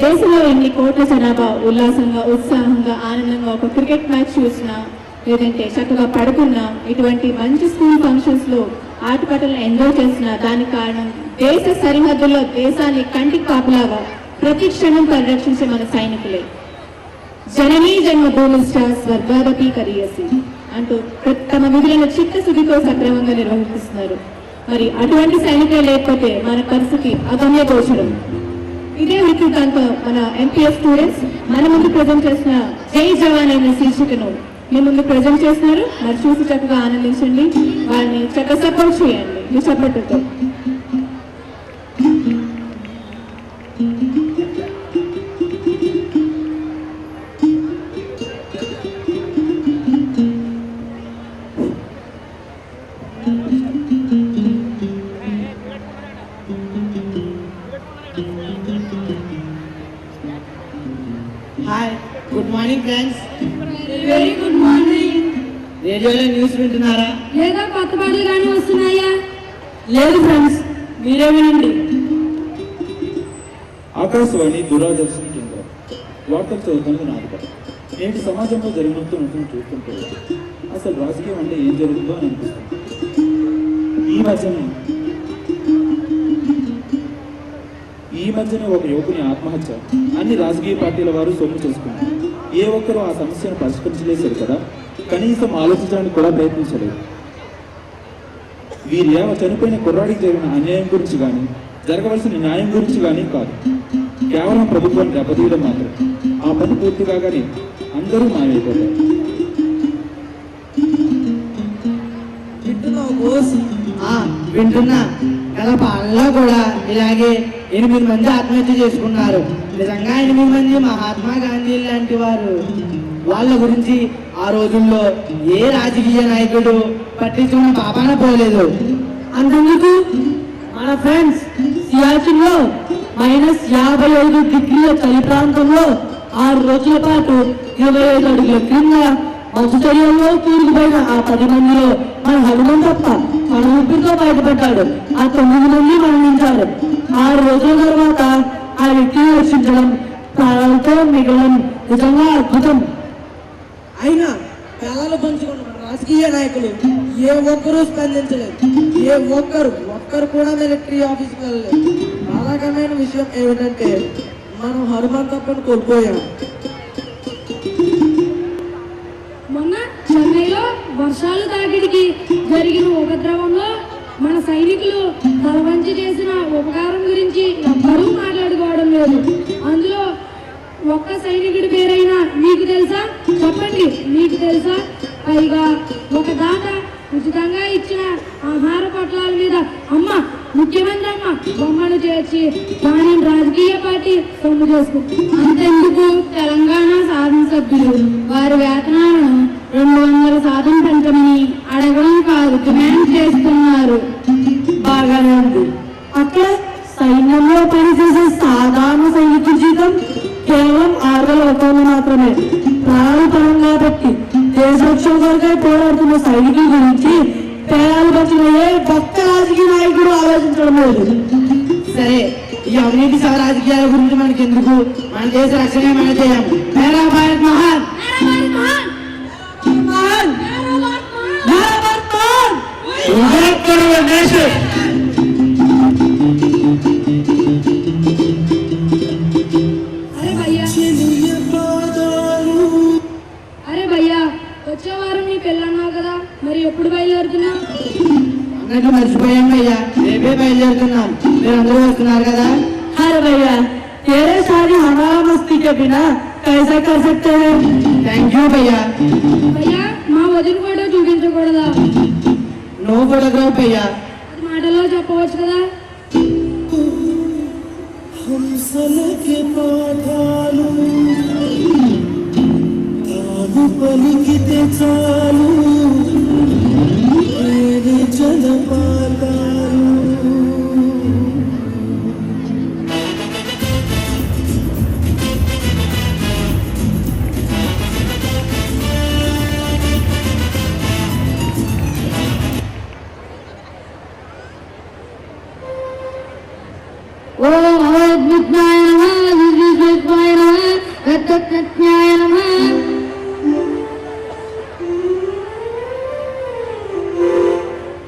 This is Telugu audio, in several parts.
దేశంలో ఎన్ని కోట్ల జనాభా ఉల్లాసంగా ఉత్సాహంగా ఆనందంగా ఒక క్రికెట్ మ్యాచ్ చూసినా లేదంటే చక్కగా పడుకున్నా ఇటువంటి మంచి స్కూల్ ఫంక్షన్స్ లో ఆటపాటలను ఎంజాయ్ చేసిన దానికి కారణం దేశ సరిహద్దుల్లో దేశాన్ని కంటికి కాపులాగా ప్రతి క్షణం పరిరక్షించే మన సైనికులే. జననీ జన్మభూమిశ్చ స్వర్గాదపి కరియసి అంటూ తమ విధులను చిత్తశుద్ధితో సక్రమంగా నిర్వహిస్తున్నారు. మరి అటువంటి సైనికులే లేకపోతే మన పరిస్థితి అగమ్య గోచరం. ఇదే వృత్తితో మన ఎంపీఎస్ స్టూడెంట్స్ మన ముందు ప్రజెంట్ చేసిన జై జవాన్ అనే శీర్షికను మీ ముందు ప్రజెంట్ చేస్తున్నారు. మరి చూసి చక్కగా ఆనందించండి, వాళ్ళని చక్కగా సపోర్ట్ చేయండి మీ సపోర్టుతో. Hi, good morning friends. Very good morning. రేడియోలో న్యూస్ వింటున్నారా? లేదా కొత్త పాటలు కానీ వస్తున్నాయా? లేదు ఫ్రెండ్స్, మీరే వినండి. ఆకాశవాణి దూరదర్శన కేంద్రం వార్తలు చదువుతున్నది నాటకం. నేటి సమాజంలో జరిగినట్టు చూస్తుంటే అసలు రాజకీయం అంటే ఏం జరుగుతుందో అని అనిపిస్తుంది. ఈ మధ్యనే ఒక యువకుని ఆత్మహత్య అన్ని రాజకీయ పార్టీల వారు సొమ్ము చేసుకున్నారు. ఏ ఒక్కరూ ఆ సమస్యను పరిష్కరించలేదు కదా, కనీసం ఆలోచించడానికి కూడా ప్రయత్నించలేదు. వీరేమో చనిపోయిన కుర్రాడికి జరిగిన అన్యాయం గురించి కానీ జరగవలసిన న్యాయం గురించి కానీ కాదు, కేవలం ప్రభుత్వాన్ని దెబ్బతీయడం మాత్రం. ఆ పని పూర్తి కాగానే అందరూ మాయమైపోతారు. వింటున్నా గత పాలనలో కూడా ఇలాగే 8 మంది ఆత్మహత్య చేసుకున్నారు. నిజంగా 8 మంది మహాత్మా గాంధీ లాంటి వారు. వాళ్ళ గురించి ఆ రోజుల్లో ఏ రాజకీయ నాయకుడు పట్టించుకున్న పాపాన పోలేదు. అందుకు మన ఫ్రెండ్స్ సియాచిన్ లో -55 డిగ్రీల చలి ప్రాంతంలో 6 రోజుల పాటు 25 అడుగుల క్రింద మంచు చర్యల్లో కూరుకుపోయిన ఆ 10 మందిలో మన హనుమంత్ తప్ప మన ఊపిరితో బయటపడ్డాడు. ఆ 9 మంది మరణించారు. 6 రోజుల తర్వాత ఆ వ్యక్తిని రక్షించడం, ప్రాణాలతో మిగలడం నిజంగా అద్భుతం. అయినా పేదలు పంచుకున్న రాజకీయ నాయకులు ఏ ఒక్కరూ స్పందించలేదు. ఏ ఒక్కరు కూడా మిలిటరీ ఆఫీస్కి వెళ్ళలేదు. బాధాకరమైన విషయం ఏమిటంటే మనం హనుమంత్ తప్పని కోల్పోయాం. మొన్న చెన్నైలో వర్షాలు తాకిడికి జరిగిన ఉపద్రవంలో మన సైనికులు తలవంచి చేసిన ఉపకారం గురించి ఎవ్వరూ మాట్లాడుకోవడం లేదు. అందులో ఒక్క సైనికుడి పేరైనా మీకు తెలుసా? చెప్పండి, మీకు తెలుసా? పైగా ఒక దాత ఉచితంగా ఇచ్చిన ఆహార పొట్లాల మీద ముఖ్యమంత్రి అమ్మ బొమ్మను చేర్చి దానిని రాజకీయ పార్టీ సొమ్ము చేసుకుంది. అంతెందుకు తెలంగాణ శాసనసభ్యులు వారి వేతనాలను 200% పెంచమని అడగడం కాదు, డిమాండ్ చేస్తున్నారు. బాగానే ఉంది. అక్కడ సైన్యంలో పనిచేసే సాధారణ సైనికుల జీతం కేవలం 6,000 మాత్రమే. ప్రాణపరంగా పెట్టి దేశరక్షణ కొరకై పోరాడుతున్న సైనికుల గురించి పేరాలు పట్టిన ఏ భక్త రాజకీయ నాయకుడు ఆలోచించడం లేదు. సరే, ఈ అవినీతి రాజకీయాల గురించి మనకి ఎందుకు? మన దేశ రక్షణ మన చేయం. మేరా భారత్ మహాన్, అరే భయ్యా, వచ్చే వారం నీ పెళ్ళన్నావు కదా, మరి ఎప్పుడు బయలుదేరుతున్నావు? అన్నట్టు మర్చిపోయాం భయ్యా, రేపే బయలుదేరుతున్నాం. మీరు అందరూ వస్తున్నారు కదా? అరే భయ్యా, तेरे सारी हमारा मस्ती के बिना कैसा कर सकते हैं? थैंक यू भैया. భయ్యా, మా వదిన ఫోటో చూపించకూడదా? నో ఫోటోగ్రాఫ్ భయ్యా. అది మాటల్లో చెప్పవచ్చు కదా. హంసలకి పాఠాలు తాను పలికితే చాలు, ఏది జలపాతాలు. ఓ అద్వైతాయ నమః.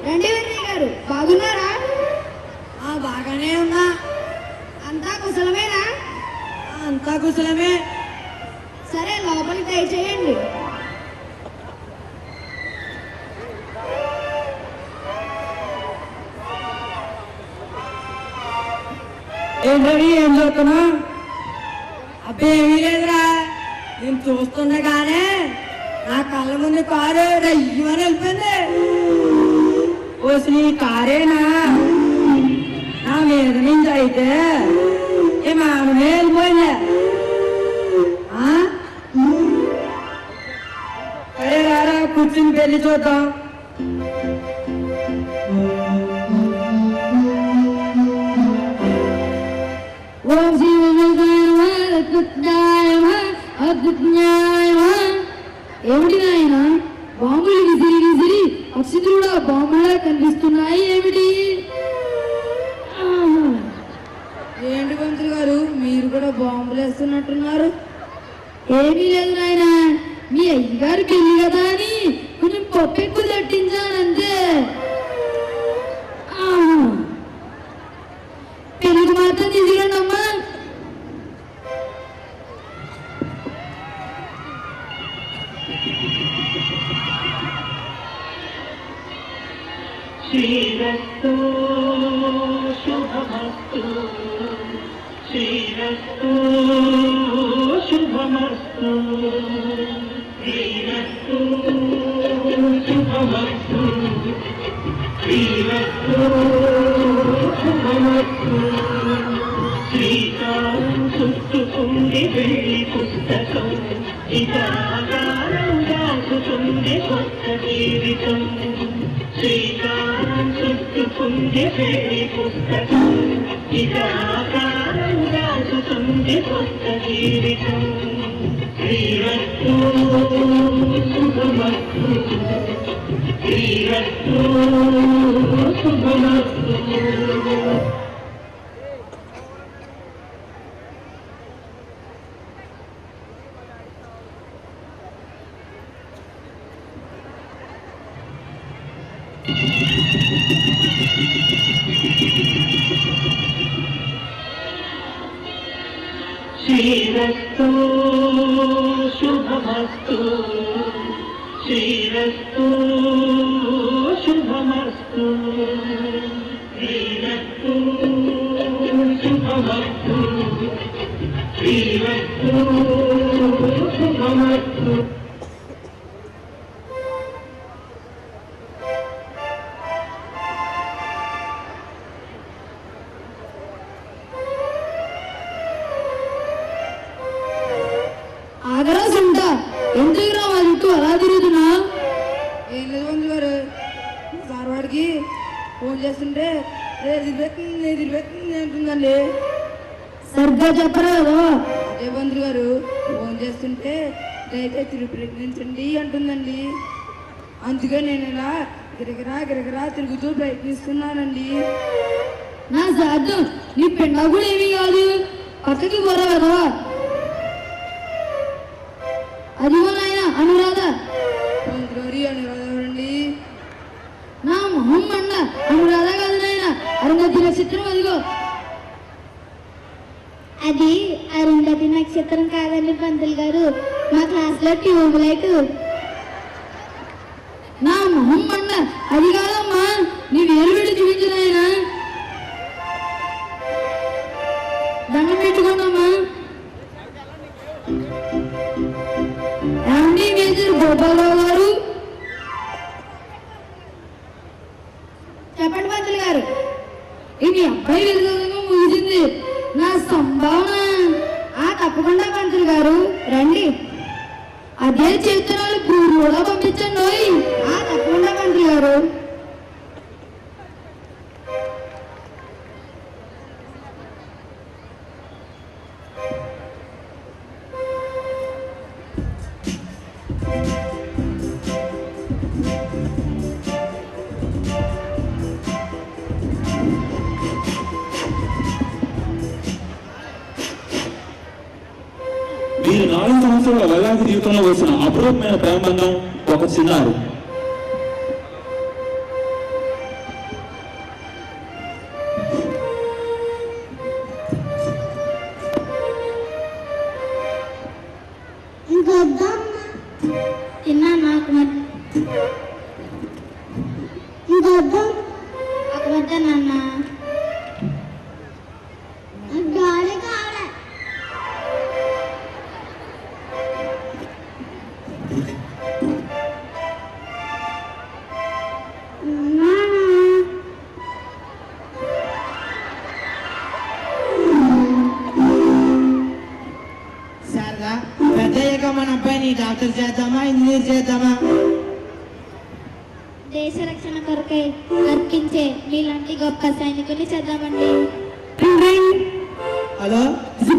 రండి వెర్రి గారు, బాగున్నారా? బాగానే ఉన్నా. అంతా కుశలమేనా? అంతా కుశలమే. సరే, లోపలికి దయచేయండి. ఏంటని ఏం చూస్తున్నా? అబ్బే ఏమీ లేదురా, నేను చూస్తుండగానే నా కళ్ళ ముందు కారు రయ్యమని వెళ్ళిపోయింది. ఓసి కారేనా? నా మీద నుంచి అయితే ఏ మామూలు వెళ్ళిపోయింది. సరే రారా, కూర్చుని పెళ్లి చూద్దాం. ఓం శ్రీ అద్వైతాయ నమః, అద్వైతాయ నమః. ఏమిటి నాయన, బాంబులు విసిరి విసిరి అక్షితులు కూడా బాంబులా కనిపిస్తున్నాయి ఏమిటి? ఏంటి పంతులు గారు, మీరు కూడా బాంబులు వేస్తున్నట్టున్నారు? ఏమీ లేదు నాయన, మీ అయ్యగారు పెళ్లి కదా అని కొంచెం పప్పు ఎక్కువ తట్టించానంతే. పెళ్లికి మాత్రం తీసుకురండి అమ్మా. శ్రీరస్తు శుభమస్తు, శ్రీరస్తు శుభమస్తు, శ్రీరస్తు శుభమస్తు, శ్రీరస్తు శుభమస్తు. శ్రీకారం చుట్టుకుంది వెళ్ళి పుస్తకం, ఇతాకారం దాచుతుంది కొత్త జీవితం. శ్రీకారం చుట్టుకుంది వెళ్ళి పుస్తకం, ఇతాకారం దాచుతుంది కొత్త జీవితం. శ్రీరస్తు శుభమస్తు, శ్రీరస్తు శుభమస్తు. శ్రీరస్తు శుభమస్తు, శ్రీరస్తు శుభమస్తు, శ్రీరస్తు శుభమస్తు, శ్రీరస్తు శుభమస్తు. ఆగరా సుంట, ఎందుకు రా వాళ్ళ చుట్టూ అలా తిరుగుతున్నా? ఏం లేదు పంతులు గారు, సార్ వాడికి ఫోన్ చేస్తుంటే ఎదిరిపెట్టింది అంటుందండి. సరిగ్గా చెప్పరా కదా? అదే పంతులు గారు, ఫోన్ చేస్తుంటే అయితే తిరిగి అంటుందండి. అందుకే నేను ఇలా గిరగిరా గిరగిరా తిరుగుతూ ప్రయత్నిస్తున్నానండి. నా సాధ్యం, నీ పెండా కూడా ఏమీ కాదు, పక్కకి పోరా కదా. అదిగో నాయన అనురాధ. అనురాధ నా మొహం మండ, అనురాధ కాదు నాయన, అరుంధతి నక్షత్రం. అదిగో అది అరుంధతి నక్షత్రం కాదండి పంతులు గారు, మా క్లాస్ లో ట్యూబ్ లైట్. నా మొహం మండ, అది కాదమ్మా, నీ వేలు పెట్టి చూపించు నాయన. దండం పెట్టుకోండమ్మా. ఏమండి మేజర్ గోపాలరావు గారు? చెప్పండి పంతులు గారు. ఇది అబ్బాయి వెలుగుదము ముగిసింది, నా సంభావన. తప్పకుండా పంతులు గారు రండి. అదే చేతురాలు కూడా పంపించండి. తప్పకుండా పంతులు గారు. మీరు నా సంవత్సరాల వైవాహిక జీవితంలో వచ్చిన అపరూపమైన ప్రేమబంధం ఒక చిన్నారు. తిన్నా నాకు ఒక మధ్య నాన్న గాలి కావాలి. శారదా, పెద్ద అయ్యాక మన అబ్బాయిని డాక్టర్ చేద్దామా, ఇంజనీర్ చేద్దామా? దేశ రక్షణ కొరకై అర్పించే మీలాంటి గొప్ప సైనికుని చేద్దామండి. Hello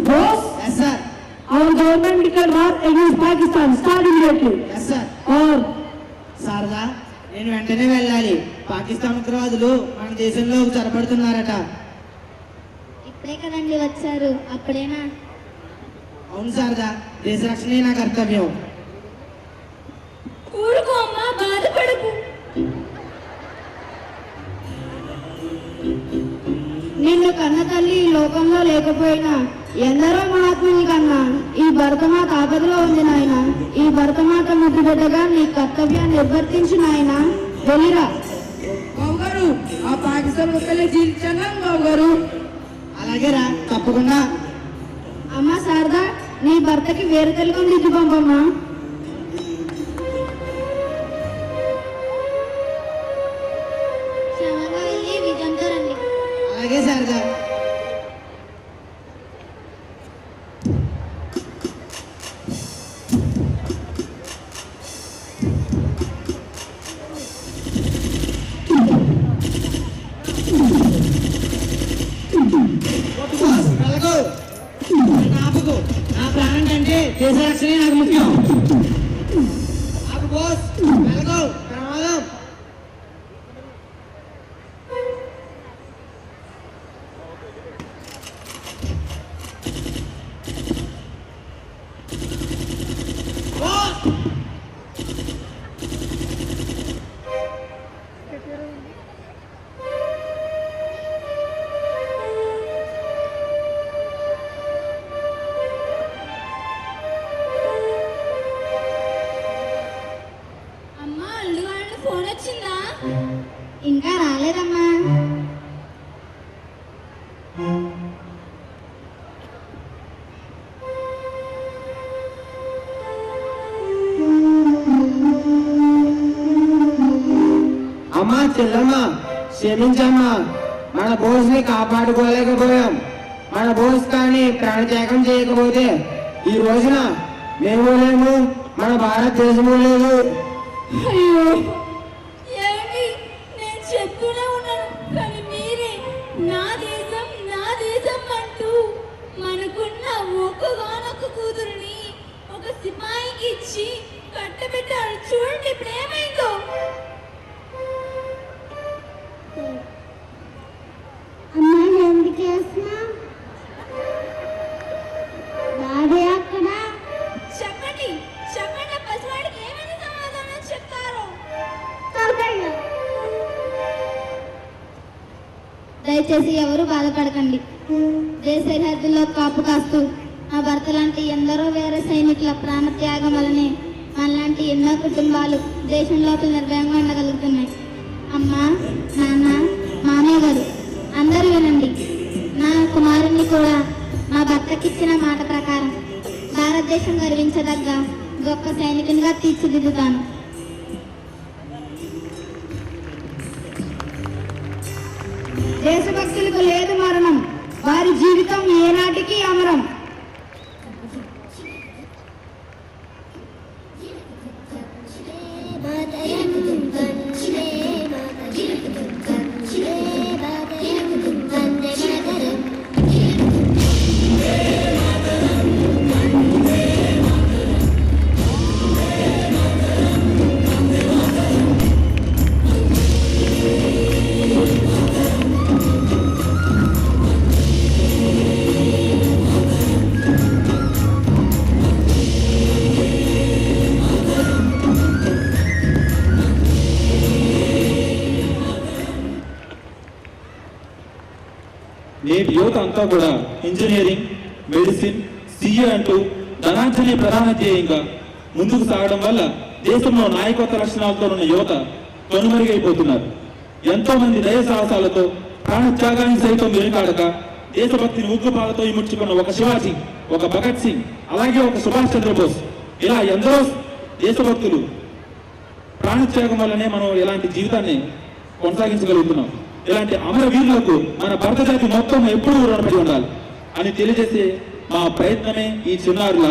Boss, yes sir. our government declared war against Pakistan. Start immediately. Yes sir. Or Sharada, నేను వెంటనే వెళ్ళాలి. పాకిస్తాన్ ఉగ్రవాదులు మన దేశంలో చొరబడుతున్నారట. ఇప్పుడే కదండి వచ్చారు, అప్పుడేనా? అవును శారదా, దేశ రక్షణే నా కర్తవ్యం. ఊరుకో అమ్మా, బాధపడకు. నిన్ను కన్న తల్లి ఈ లోకంలో లేకపోయినా ఎందరో మహాత్ముని కన్నా ఈ భరతమాత ఆపదలో ఉంది నాయన. ఈ భరతమాత ముద్దు బిడ్డగా నీ కర్తవ్యాన్ని నిర్వర్తించు నాయన. వెళ్ళిరా. బాబు గారు, ఆ పాకిస్తాన్ ఒక్కలే జీవించాను బాబు గారు. అలాగే రా, తప్పకుండా. అమ్మా శారదా, నీ భర్తకి వేరు తెలుగు దిద్దు పంపమ్మా. క్షేమంగా వెళ్ళి విజయంతో రండి. అలాగే శారదా. వెళ్ళకు. ఆపుకు. నా ప్రాణం కంటే దేశ రక్షణే నాకు ముఖ్యం. ఆపు బాస్, వెళ్ళకు. ప్రమాదం. బాస్! అమ్మా, అల్లుగారికి ఫోన్ వచ్చిందా? ఇంకా రాలేదమ్మా. అమ్మా చెల్లమ్మ, క్షమించమ్మా. మన బోస్ని కాపాడుకోలేకపోయాం. మన బోస్ కానీ ప్రాణత్యాగం చేయకపోతే ఈ రోజున మేము లేము, మన భారతదేశము లేదు. అయ్యో, ఏమండి, నేను చెప్తూనే ఉన్నాను, కానీ మీరే నా దేశం అంటూ మనకున్న ఒక్కగానొక్క కూతురుని ఒక సిపాయికి ఇచ్చి కట్టబెట్టారు. చూడండి ఇప్పుడు ఏమైందో. అమ్మా ఎందుకు చేస్తున్నా డాడీ అక్కడ చెప్పండి చెప్పండి, ఆ పసివాడికి ఏమైనా సమాధానం చెప్తారో. దయచేసి ఎవరు బాధపడకండి. దేశ సరిహద్దుల్లో కాపు కాస్తూ మా భర్త లాంటి ఎందరో వేరే సైనికుల ప్రాణత్యాగం వలనే మనలాంటి ఎన్నో కుటుంబాలు దేశం లోపల నిర్భయంగా ఉండగలుగుతున్నాయి. అమ్మ, నాన్న, మామయ్య గారు అందరూ వినండి. నా కుమారుణ్ణి కూడా మా భర్తకిచ్చిన మాట ప్రకారం భారతదేశం గర్వించదగ్గ గొప్ప సైనికునిగా తీర్చిదిద్దుతాను. దేశభక్తులకు లేదు మరణం, వారి జీవితం ఏనాటికి అమరం. నేటి యువత అంతా కూడా ఇంజనీరింగ్, మెడిసిన్, సిఏ అంటూ ధనార్జనే ప్రధాన ధ్యేయంగా ముందుకు సాగడం వల్ల దేశంలో నాయకత్వ లక్షణాలతో ఉన్న యువత కనుమరుగైపోతున్నారు. ఎంతో మంది దయ సాహసాలతో ప్రాణత్యాగాన్ని సైతం వెనుకాడక దేశభక్తిని ఉగ్గుపాలతో ఇముడ్చుకున్న ఒక శివాజీ, ఒక భగత్ సింగ్, అలాగే ఒక సుభాష్ చంద్రబోస్, ఇలా ఎందరో దేశభక్తులు ప్రాణత్యాగం వల్లనే మనం ఇలాంటి జీవితాన్ని కొనసాగించగలుగుతున్నాం. ఇలాంటి అమరవీరులకు మన భారత జాతి మొత్తం ఎప్పుడూ రుణపడి ఉండాలి అని తెలియజేసే మా ప్రయత్నమే ఈ చిన్నారుల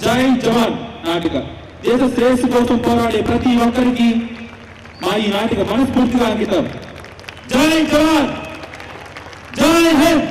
జై జవాన్ నాటిక. దేశ శ్రేయస్సు కోసం పోరాడే ప్రతి ఒక్కరికి మా ఈ నాటిక మనస్ఫూర్తిగా అంకితం. జై జవాన్, జై హింద్.